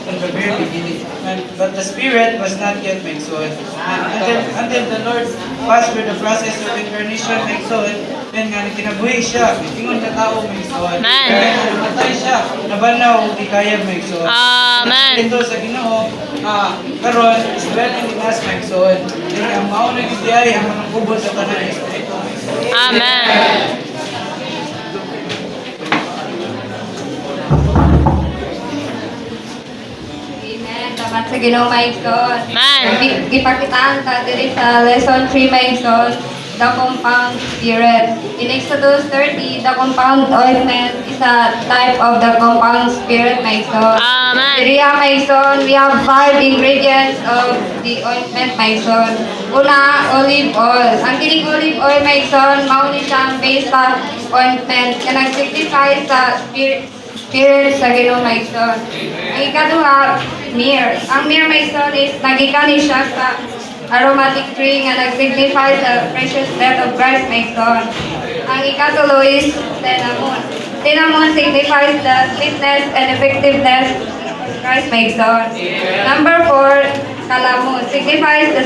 from the very beginning. But the Spirit was not yet Megson. Until the Lord passed through the process of incarnation Megson, then nga kinabuhi siya, ingon na tao Megson. Amen. Kaya nga namatay siya, nabanaw, di kaya Megson. Amen. Ito sa Ginoo, karon is dwelling in us Megson. Kaya ang mauna yung diay ang mga kubol sa tanang Espiritu. Amen. Amen. Tamat sa Ginoo Maigsoon. Amen. Gipakitaan ta diri sa lesson 3 Maigsoon, the compound spirit. In Exodus 30, the compound ointment is a type of the compound spirit Maigsoon. Amen. Diri Maigsoon, we have 5 ingredients of the ointment Maigsoon. Una, olive oil. Ang kining olive oil Maigsoon, mao ni siyang base sa ointment nga nag-signify sa spirit sa Ginoo Maigsoon. Ang ikaduha, myrrh. Ang myrrh Maigsoon is nagikan ni siya sa aromatic tree nga nag-signify sa precious death of Christ Maigsoon. Ang ikatulo is cinnamon. Cinnamon signifies the sweetness and effectiveness of Christ Maigsoon. Number 4, calamus signifies the